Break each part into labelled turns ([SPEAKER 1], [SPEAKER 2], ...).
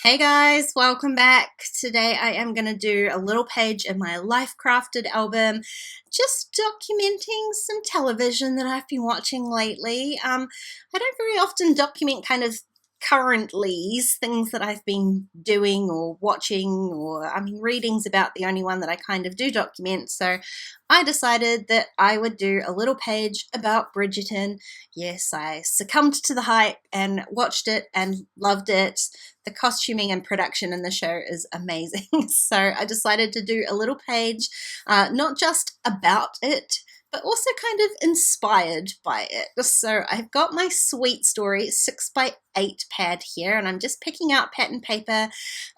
[SPEAKER 1] Hey guys, welcome back. Today I am going to do a little page in my Life Crafted album, just documenting some television that I've been watching lately. I don't very often document kind of currently's things that I've been doing or watching, or reading's about the only one that I kind of do document. So I decided that I would do a little page about Bridgerton. Yes, I succumbed to the hype and watched it and loved it. The costuming and production in the show is amazing. So I decided to do a little page, not just about it, but also kind of inspired by it. So I've got my Sweet Story 6x8 pad here, and I'm just picking out pattern paper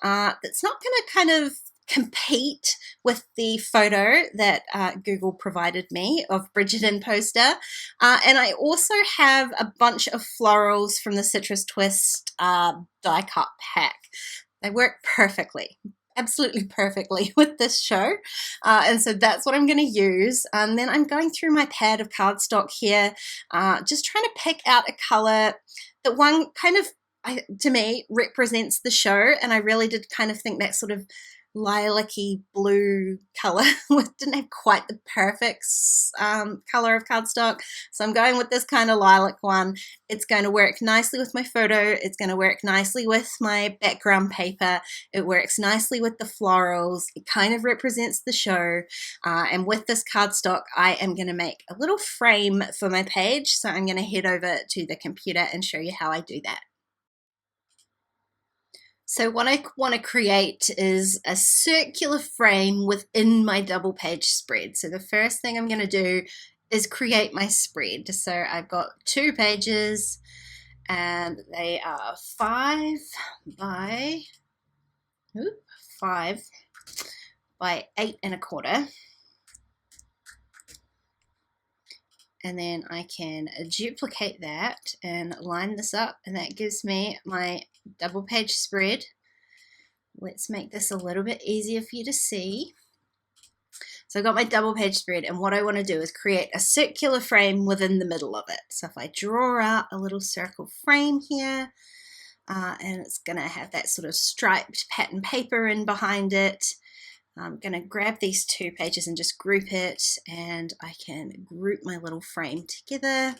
[SPEAKER 1] that's not going to kind of compete with the photo that Google provided me of Bridgerton poster. And I also have a bunch of florals from the Citrus Twist die cut pack. They work perfectly, absolutely perfectly with this show. And so that's what I'm going to use. And then I'm going through my pad of cardstock here, just trying to pick out a color that one kind of, to me, represents the show. And I really did kind of think that sort of lilac-y blue color didn't have quite the perfect color of cardstock, so I'm going with this kind of lilac one. It's going to work nicely with my photo, it's going to work nicely with my background paper, it works nicely with the florals, it kind of represents the show, and with this cardstock I am going to make a little frame for my page. So I'm going to head over to the computer and show you how I do that. So what I want to create is a circular frame within my double page spread. So the first thing I'm going to do is create my spread. So I've got 2 pages and they are 5 by 8 1/4. And then I can duplicate that and line this up, and that gives me my double page spread. Let's make this a little bit easier for you to see. So I've got my double page spread, and what I want to do is create a circular frame within the middle of it. So if I draw out a little circle frame here, and it's going to have that sort of striped pattern paper in behind it, I'm going to grab these 2 pages and just group it, and I can group my little frame together,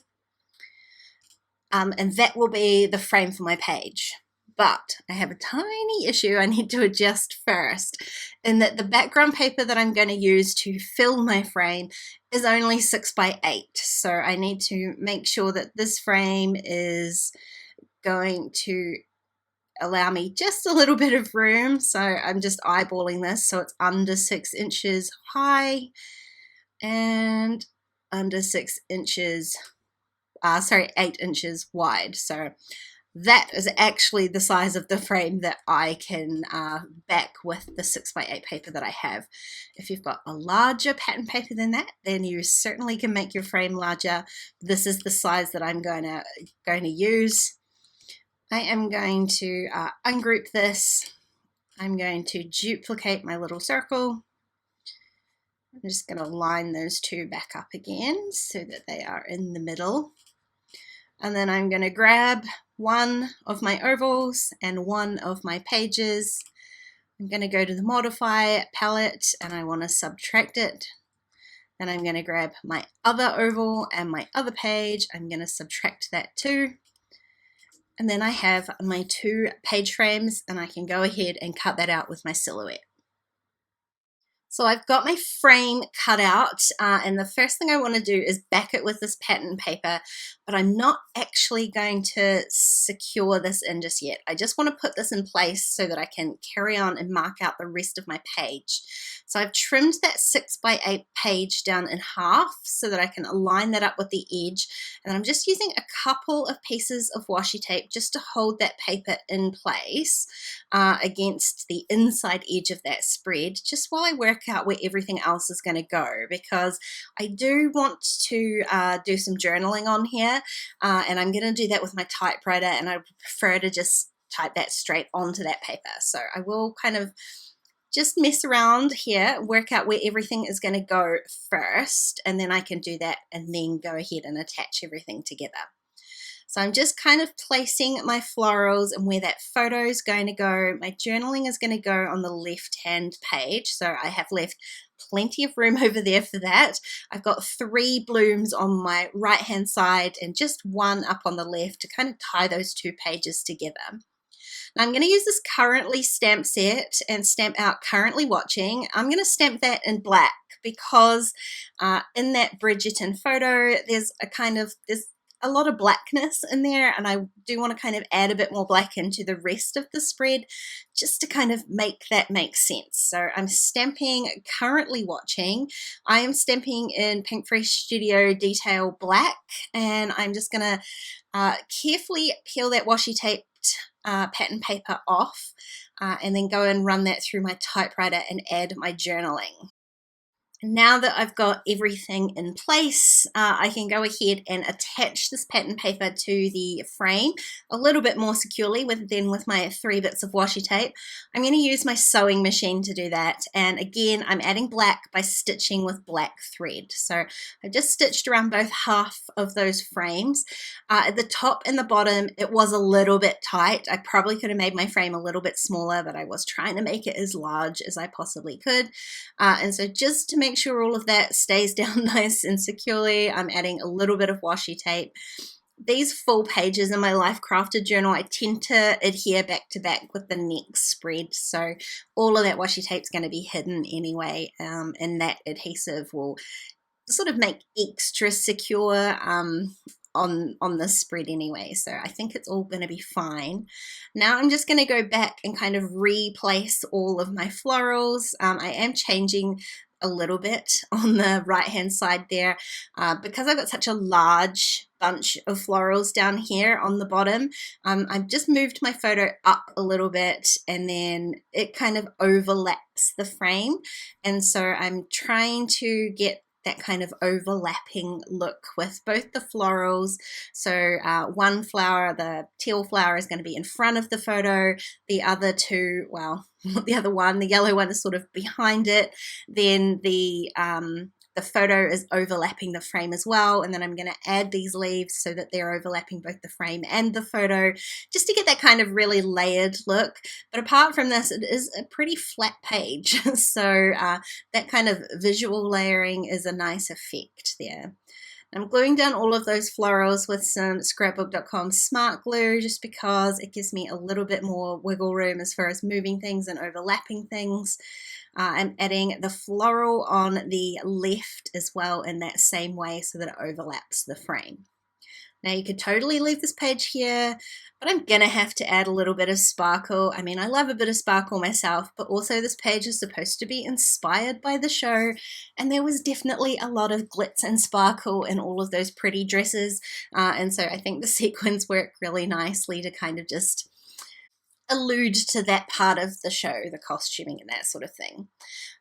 [SPEAKER 1] and that will be the frame for my page. But I have a tiny issue I need to adjust first, in that the background paper that I'm going to use to fill my frame is only 6x8. So I need to make sure that this frame is going to allow me just a little bit of room. So I'm just eyeballing this, so it's under 6 inches high and under 6 inches, 8 inches wide. So that is actually the size of the frame that I can back with the 6x8 paper that I have. If you've got a larger pattern paper than that, then you certainly can make your frame larger. This is the size that I'm going to use. I am going to ungroup this. I'm going to duplicate my little circle. I'm just going to line those 2 back up again so that they are in the middle. And then I'm going to grab one of my ovals and one of my pages. I'm going to go to the modify palette and I want to subtract it. Then I'm going to grab my other oval and my other page. I'm going to subtract that too. And then I have my 2 page frames, and I can go ahead and cut that out with my silhouette. So I've got my frame cut out, and the first thing I want to do is back it with this pattern paper, but I'm not actually going to secure this in just yet. I just want to put this in place so that I can carry on and mark out the rest of my page. So I've trimmed that 6x8 page down in half so that I can align that up with the edge, and I'm just using a couple of pieces of washi tape just to hold that paper in place against the inside edge of that spread, just while I work out where everything else is going to go, because I do want to do some journaling on here, and I'm going to do that with my typewriter, and I prefer to just type that straight onto that paper. So I will kind of just mess around here, work out where everything is going to go first, and then I can do that and then go ahead and attach everything together. So I'm just kind of placing my florals and where that photo is going to go. My journaling is going to go on the left-hand page, so I have left plenty of room over there for that. I've got 3 blooms on my right-hand side and just 1 up on the left to kind of tie those 2 pages together. Now I'm going to use this currently stamp set and stamp out currently watching. I'm going to stamp that in black because in that Bridgerton photo there's a lot of blackness in there, and I do want to kind of add a bit more black into the rest of the spread just to kind of make that make sense. So I'm stamping currently watching. I am stamping in Pink Fresh Studio Detail Black, and I'm just going to carefully peel that washi taped pattern paper off and then go and run that through my typewriter and add my journaling. Now that I've got everything in place, I can go ahead and attach this pattern paper to the frame a little bit more securely than with my 3 bits of washi tape. I'm going to use my sewing machine to do that, and again I'm adding black by stitching with black thread. So I've just stitched around both half of those frames. At the top and the bottom it was a little bit tight. I probably could have made my frame a little bit smaller, but I was trying to make it as large as I possibly could, and so just to make sure all of that stays down nice and securely, I'm adding a little bit of washi tape. These full pages in my Life Crafted journal, I tend to adhere back to back with the next spread, so all of that washi tape is going to be hidden anyway, and that adhesive will sort of make extra secure on this spread anyway, so I think it's all going to be fine. Now I'm just going to go back and kind of replace all of my florals. I am changing a little bit on the right hand side there because I've got such a large bunch of florals down here on the bottom. I've just moved my photo up a little bit and then it kind of overlaps the frame, and so I'm trying to get that kind of overlapping look with both the florals. So one flower, the teal flower, is going to be in front of the photo. The other 2, well, the other one, the yellow one, is sort of behind it. Then the photo is overlapping the frame as well, and then I'm going to add these leaves so that they're overlapping both the frame and the photo, just to get that kind of really layered look. But apart from this, it is a pretty flat page, so that kind of visual layering is a nice effect there. I'm gluing down all of those florals with some scrapbook.com smart glue just because it gives me a little bit more wiggle room as far as moving things and overlapping things. I'm adding the floral on the left as well in that same way so that it overlaps the frame. Now you could totally leave this page here, but I'm gonna have to add a little bit of sparkle. I mean, I love a bit of sparkle myself, but also this page is supposed to be inspired by the show, and there was definitely a lot of glitz and sparkle in all of those pretty dresses, and so I think the sequins work really nicely to kind of just allude to that part of the show, the costuming and that sort of thing.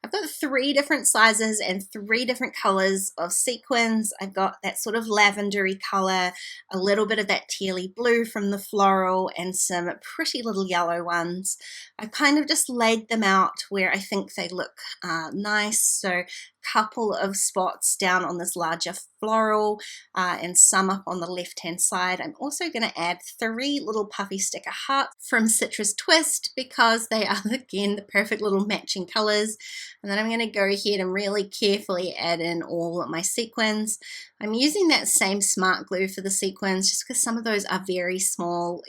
[SPEAKER 1] I've got 3 different sizes and 3 different colors of sequins. I've got that sort of lavendery color, a little bit of that tealy blue from the floral, and some pretty little yellow ones. I've kind of just laid them out where I think they look nice. So couple of spots down on this larger floral and some up on the left hand side. I'm also going to add 3 little puffy sticker hearts from Citrus Twist because they are again the perfect little matching colors. And then I'm going to go ahead and really carefully add in all of my sequins. I'm using that same smart glue for the sequins just because some of those are very small.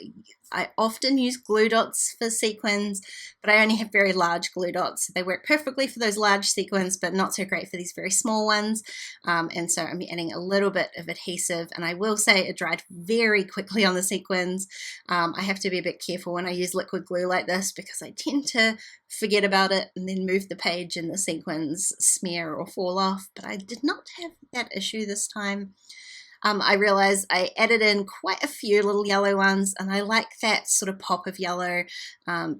[SPEAKER 1] I often use glue dots for sequins, but I only have very large glue dots. They work perfectly for those large sequins, but not so great for these very small ones. And so I'm adding a little bit of adhesive, and I will say it dried very quickly on the sequins. I have to be a bit careful when I use liquid glue like this because I tend to forget about it and then move the page and the sequins smear or fall off, but I did not have that issue this time. I realized I added in quite a few little yellow ones, and I like that sort of pop of yellow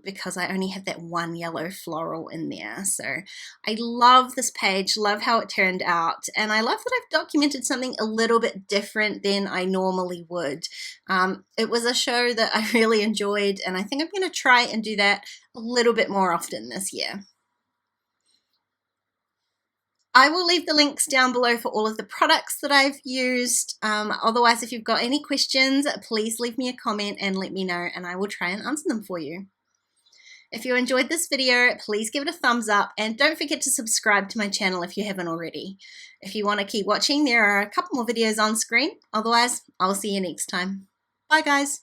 [SPEAKER 1] because I only have that one yellow floral in there. So I love this page, love how it turned out, and I love that I've documented something a little bit different than I normally would. It was a show that I really enjoyed, and I think I'm going to try and do that a little bit more often this year. I will leave the links down below for all of the products that I've used. Otherwise, if you've got any questions, please leave me a comment and let me know, and I will try and answer them for you. If you enjoyed this video, please give it a thumbs up, and don't forget to subscribe to my channel if you haven't already. If you want to keep watching, there are a couple more videos on screen. Otherwise, I'll see you next time. Bye guys.